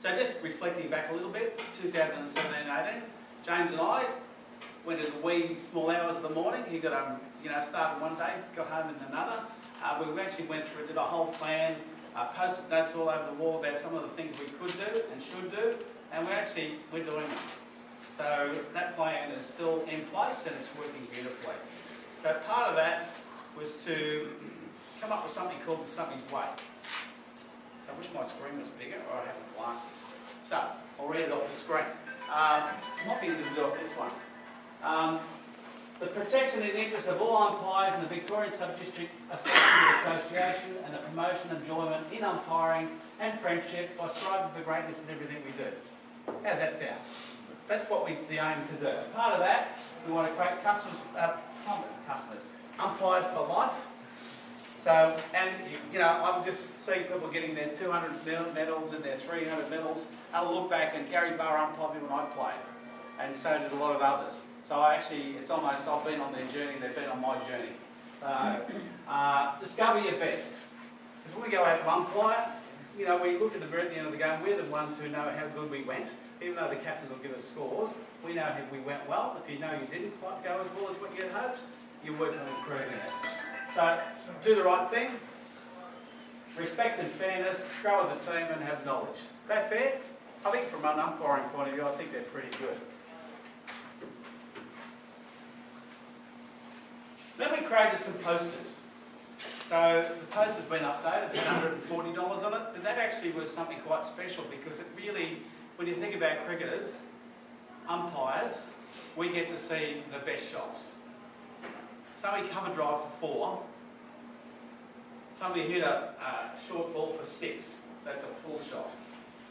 So just reflecting back a little bit, 2017-18, James and I went in the wee small hours of the morning. He got started one day, got home in another. We actually went through, did a whole plan, posted notes all over the wall about some of the things we could do and should do, and we're doing them. So that plan is still in place and it's working beautifully. So part of that was to come up with something called the Something's Way. So I wish my screen was bigger, or I have the glasses. So I'll read it off the screen. It might be easy to do off this one. The protection and interests of all umpires in the Victorian Sub-District Association and the promotion and enjoyment in umpiring and friendship by striving for greatness in everything we do. How's that sound? That's what the aim to do. Part of that, we want to create umpires for life. So, and I'm just seeing people getting their 200 medals and their 300 medals. I'll look back, and Gary Barr umpired me when I played, and so did a lot of others. So it's almost, I've been on their journey, they've been on my journey. Discover your best. Because when we go out to umpire, we look at the end of the game, we're the ones who know how good we went. Even though the captains will give us scores, we know if we went well. If you know you didn't quite go as well as what you had hoped, you're working on improving it. So, do the right thing, respect and fairness, grow as a team and have knowledge. Is that fair? I think from an umpiring point of view, I think they're pretty good. Then we created some posters. So the poster's been updated, $140 on it, but that actually was something quite special because it really, when you think about cricketers, umpires, we get to see the best shots. Somebody cover drive for 4, somebody hit a short ball for 6, that's a pull shot.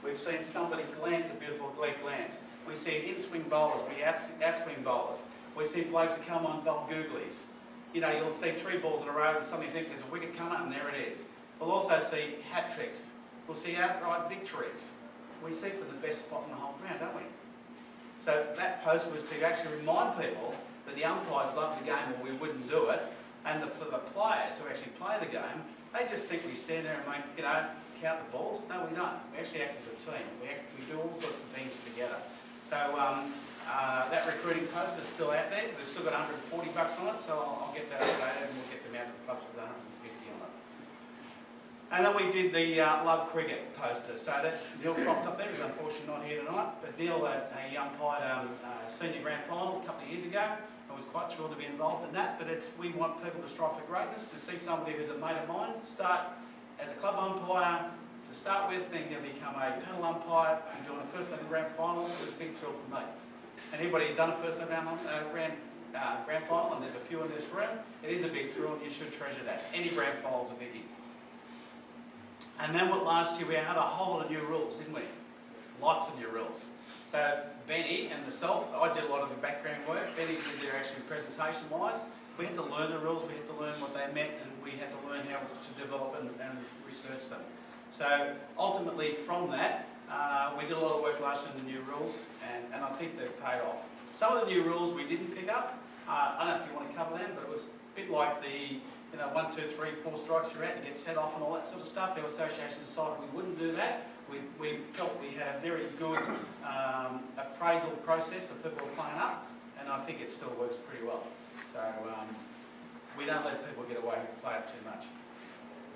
We've seen somebody glance a beautiful leg glance. We've seen in-swing bowlers be out-swing bowlers. We've seen blokes that come on bowl googlies. You'll see 3 balls in a row and somebody think there's a wicket coming up and there it is. We'll also see hat tricks. We'll see outright victories. We see for the best spot in the whole ground, don't we? So that post was to actually remind people that the umpires love the game or we wouldn't do it, and for the players who actually play the game, they just think we stand there and count the balls. No, we don't. We actually act as a team. We do all sorts of things together. So that recruiting post is still out there. They've still got $140 on it, so I'll get that updated and we'll get them out to the clubs with $150 on it. And then we did the Love Cricket poster. So that's Neil Croft up there. He's unfortunately not here tonight, but Neil he umpired a senior grand final a couple of years ago. I was quite thrilled to be involved in that, but we want people to strive for greatness, to see somebody who's a mate of mine start as a club umpire to start with, then become a panel umpire and doing a first level grand final. It was a big thrill for me. And anybody who's done a first level grand final, and there's a few in this room, it is a big thrill and you should treasure that. Any grand final's a biggie. And then last year we had a whole lot of new rules, didn't we? Lots of new rules. So Benny and myself, I did a lot of the background work. Benny did their actual presentation-wise. We had to learn the rules, we had to learn what they meant, and we had to learn how to develop and research them. So ultimately from that, we did a lot of work last year on the new rules, and I think they've paid off. Some of the new rules we didn't pick up. I don't know if you want to cover them, but it was a bit like the 1, 2, 3, 4 strikes you're out and get set off and all that sort of stuff. Our association decided we wouldn't do that. We felt we had a very good appraisal process for people who are playing up, and I think it still works pretty well. So we don't let people get away with play up too much.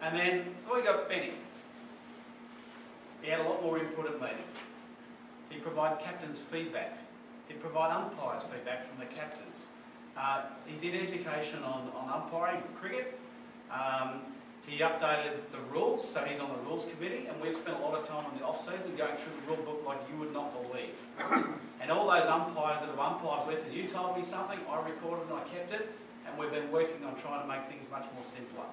And then we got Benny. He had a lot more input at meetings. He provided captains' feedback. He'd provide umpires' feedback from the captains. He did education on umpiring of cricket. He updated the rules, so he's on the rules committee, and we've spent a lot of time on the off-season going through the rule book like you would not believe. And all those umpires that I've umpired with, and you told me something, I recorded and I kept it, and we've been working on trying to make things much more simpler.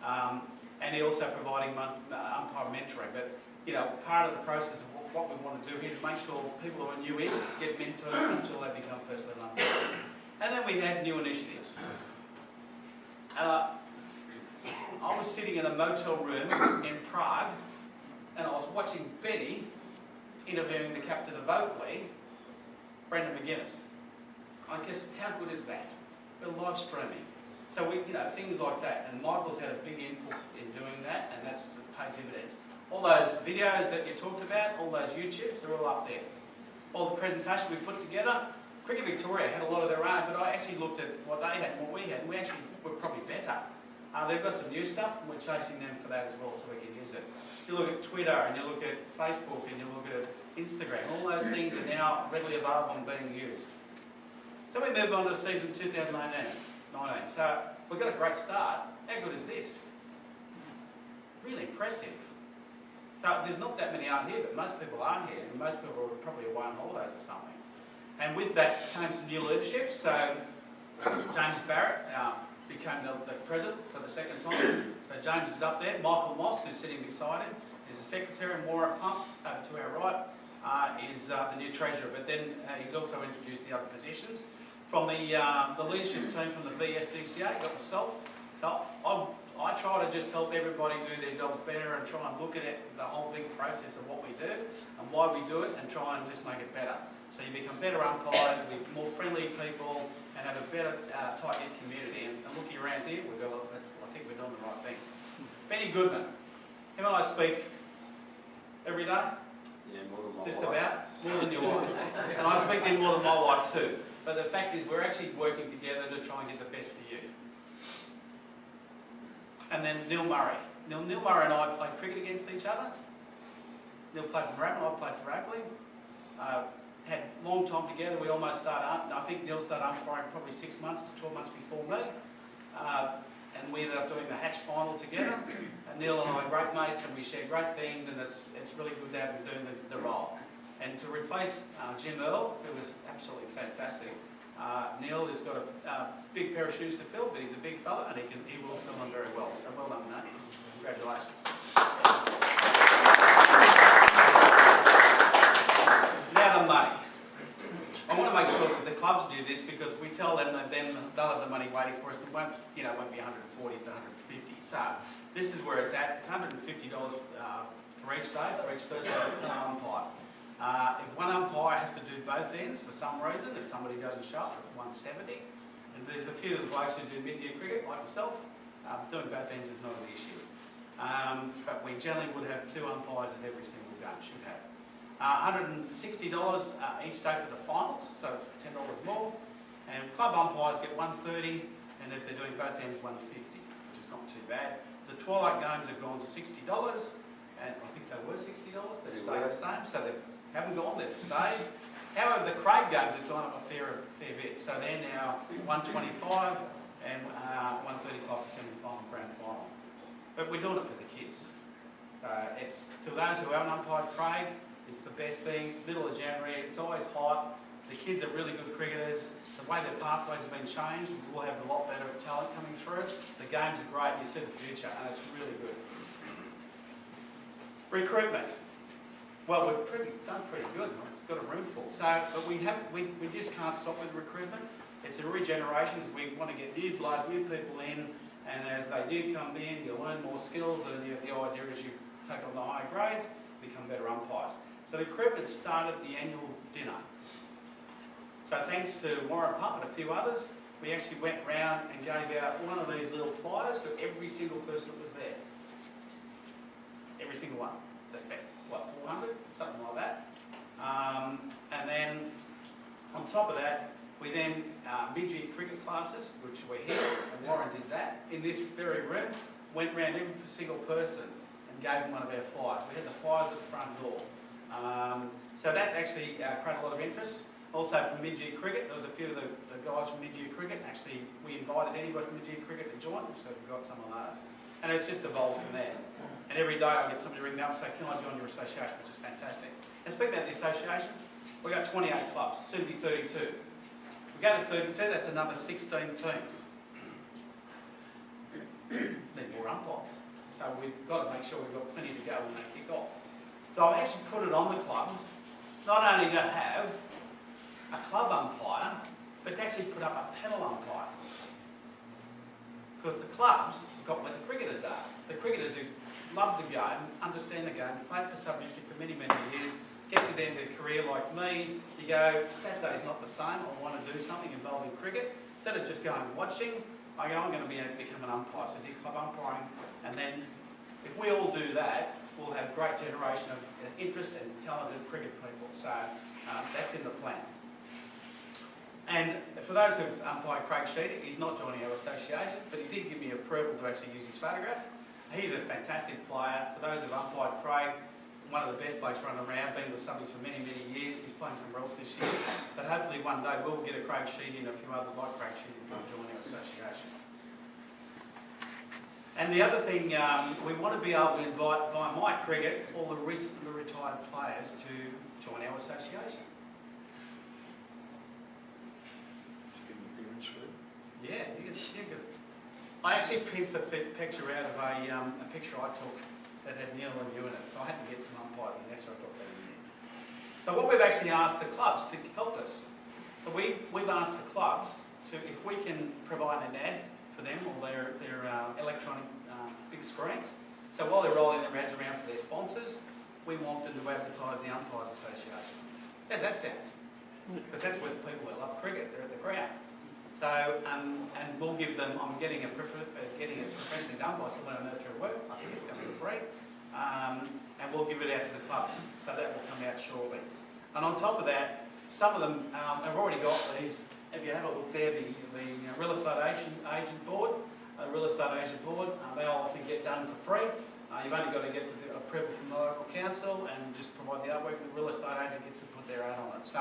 And he also providing umpire mentoring, but part of the process of what we want to do is make sure people who are new in get mentored until they become first level umpires. And then we had new initiatives. I was sitting in a motel room in Prague, and I was watching Betty interviewing the captain of Oakley, Brendan McGuinness. I guess, how good is that? We're live streaming. So things like that, and Michael's had a big input in doing that, and that's paid dividends. All those videos that you talked about, all those YouTubes, they're all up there. All the presentation we put together. Cricket Victoria had a lot of their own, but I actually looked at what they had and what we had, and we actually were probably better. They've got some new stuff, and we're chasing them for that as well, so we can use it. You look at Twitter, and you look at Facebook, and you look at Instagram. All those things are now readily available and being used. So we move on to season 2018-19. So we've got a great start. How good is this? Really impressive. So there's not that many out here, but most people are here, and most people are probably away on holidays or something. And with that came some new leadership. So James Barrett became the president for the second time. So James is up there. Michael Moss, who's sitting beside him, is the secretary. And Warren Pump, over to our right, is the new treasurer. But then he's also introduced the other positions. From the leadership team from the VSDCA, got myself. So I try to just help everybody do their jobs better and try and look at it, the whole big process of what we do and why we do it, and try and just make it better. So you become better umpires, be more friendly people, and have a better tight-knit community. And looking around here, I think we're doing the right thing. Benny Goodman, him and I speak every day. Yeah, more than my just wife. about, more than your wife. And I speak to him more than my wife too. But the fact is, we're actually working together to try and get the best for you. And then Neil Murray. Neil Murray and I played cricket against each other. Neil played for Moorabbin, I played for Rapley. Had a long time together. We almost started, I think Neil started umpiring probably 6 months to 12 months before me. And we ended up doing the Hatch final together. And Neil and I are great mates, and we share great things, and it's really good to have him doing the role. And to replace Jim Earl, who was absolutely fantastic, Neil has got a big pair of shoes to fill, but he's a big fella, and he will fill them very well. So well done, mate. Congratulations. Now the money. I want to make sure that the clubs do this, because we tell them that then they'll have the money waiting for us. It won't be 140, it's 150. So this is where it's at. It's $150 for each day, for each person per umpire. If one umpire has to do both ends for some reason, if somebody doesn't show up, it's $170. And there's a few of the blokes who do mid-year cricket, like myself. Doing both ends is not an issue. But we generally would have 2 umpires at every single game, should have. $160 each day for the finals, so it's $10 more. And club umpires get $130, and if they're doing both ends, $150, which is not too bad. The Twilight games have gone to $60, and I think they were $60. They've stayed the same, so they haven't gone, they've stayed. However, the Craig games have gone up a fair bit, so they're now $125 and $135 for semi-final, grand final. But we're doing it for the kids. So it's, to those who haven't umpired Craig, it's the best thing. Middle of January, it's always hot. The kids are really good cricketers. The way their pathways have been changed, we'll have a lot better talent coming through. The games are great, you see the future, and it's really good. Recruitment. Well, we've done pretty good. It's got a room full. So, but we just can't stop with recruitment. It's a regeneration. We want to get new blood, new people in, and as they do come in, you learn more skills, and the idea is you take on the higher grades, become better umpires. So the recruitment started at the annual dinner. So thanks to Warren Pump and a few others, we actually went round and gave out one of these little flyers to every single person that was there. Every single one. What, 400? Something like that. And then on top of that, we then, mid-year cricket classes, which were here, and Warren did that, in this very room, went round every single person and gave them one of our flyers. We had the flyers at the front door. So that actually created a lot of interest. Also from mid-year cricket, there was a few of the guys from mid-year cricket, and actually we invited anybody from mid-year cricket to join, so we've got some of those. And it's just evolved from there. And every day I get somebody ring me up and say, can I join your association, which is fantastic. And speaking about the association, we've got 28 clubs, soon to be 32. We go to 32, that's another 16 teams. Need more umpires. So we've got to make sure we've got plenty to go when they kick off. So I've actually put it on the clubs, not only to have a club umpire, but to actually put up a panel umpire. Because the clubs have got where the cricketers are. The cricketers who love the game, understand the game, played for sub-district for many, many years, get to the end of their career like me, you go, Saturday's not the same, I want to do something involving cricket. Instead of just going watching, I go, I'm going to become an umpire. So I do club umpiring, and then if we all do that, we'll have a great generation of interest and talented cricket people. So that's in the plan. And for those who've umpired Craig Sheedy, he's not joining our association, but he did give me approval to actually use his photograph. He's a fantastic player. For those who've umpired Craig, one of the best blokes running around, been with Subbies for many, many years. He's playing somewhere else this year. But hopefully one day we'll get a Craig Sheedy and a few others like Craig Sheedy to come join our association. And the other thing, we want to be able to invite, via My Cricket, all the recently retired players to join our association. Yeah, you can. I actually pinched the picture out of a picture I took that had Neil and you in it, so I had to get some umpires in there, so I dropped that in there. So what we've actually asked the clubs to help us. So we've asked the clubs to, if we can provide an ad for them or their electronic big screens. So while they're rolling their ads around for their sponsors, we want them to advertise the Umpires Association. How's that sound? Because that's where the people that love cricket, they're at the ground. So, and we'll give them, I'm getting it professionally done by someone I know through work. I think it's going to be free. And we'll give it out to the clubs. So that will come out shortly. And on top of that, some of them have already got these. If you have a look there, the real estate agent board, they all often get done for free. You've only got to get the approval from the local council and just provide the artwork, and the real estate agent gets to put their own on it. So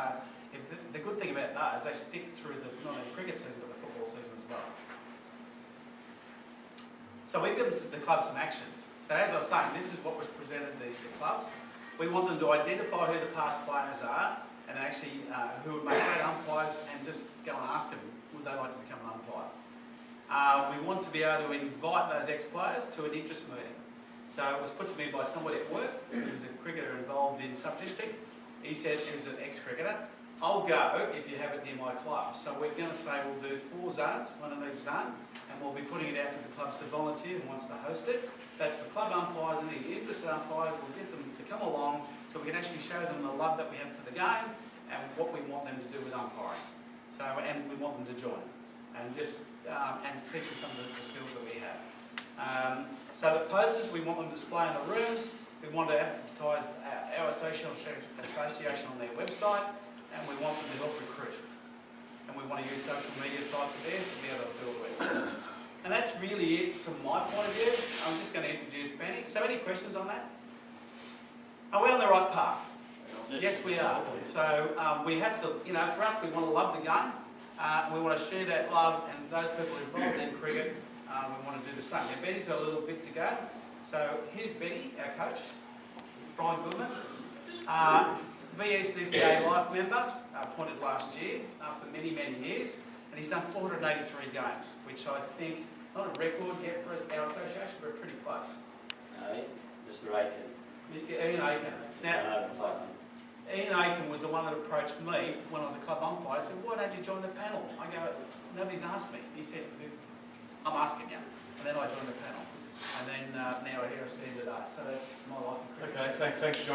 if the good thing about that is they stick through not only the cricket season but the football season as well. So we've given the clubs some actions. So as I was saying, this is what was presented to the clubs. We want them to identify who the past players are and actually who would make great umpires, and just go and ask them, would they like to become an umpire? We want to be able to invite those ex-players to an interest meeting. So it was put to me by somebody at work who was a cricketer involved in sub-district. He said he was an ex-cricketer. I'll go if you have it near my club. So we're going to say we'll do 4 zones, one in each zone, and we'll be putting it out to the clubs to volunteer who wants to host it. That's for club umpires and any interested umpires. We'll get them to come along so we can actually show them the love that we have for the game and what we want them to do with umpiring. So, and we want them to join and just and teach them some of the skills that we have. So the posters, we want them to display in the rooms. We want to advertise our association on their website, and we want them to help recruit. And we want to use social media sites of theirs to be able to do it with. And that's really it from my point of view. I'm just going to introduce Benny. So any questions on that? Are we on the right path? Yes, we are. So we have to, for us, we want to love the game. We want to share that love, and those people involved in cricket, we want to do the same. Now, Benny's got a little bit to go. So here's Benny, our coach, Brian Goodman. VECCA Life member, appointed last year after many, many years, and he's done 483 games, which I think, not a record yet for our association, but pretty close. No, Mr. Aiken. Ian Aiken. Now, Ian Aiken was the one that approached me when I was a club umpire. I said, why don't you join the panel? I go, nobody's asked me. He said, I'm asking you. And then I joined the panel. And then now here I stand today. So that's my life in cricket. Okay, thanks John.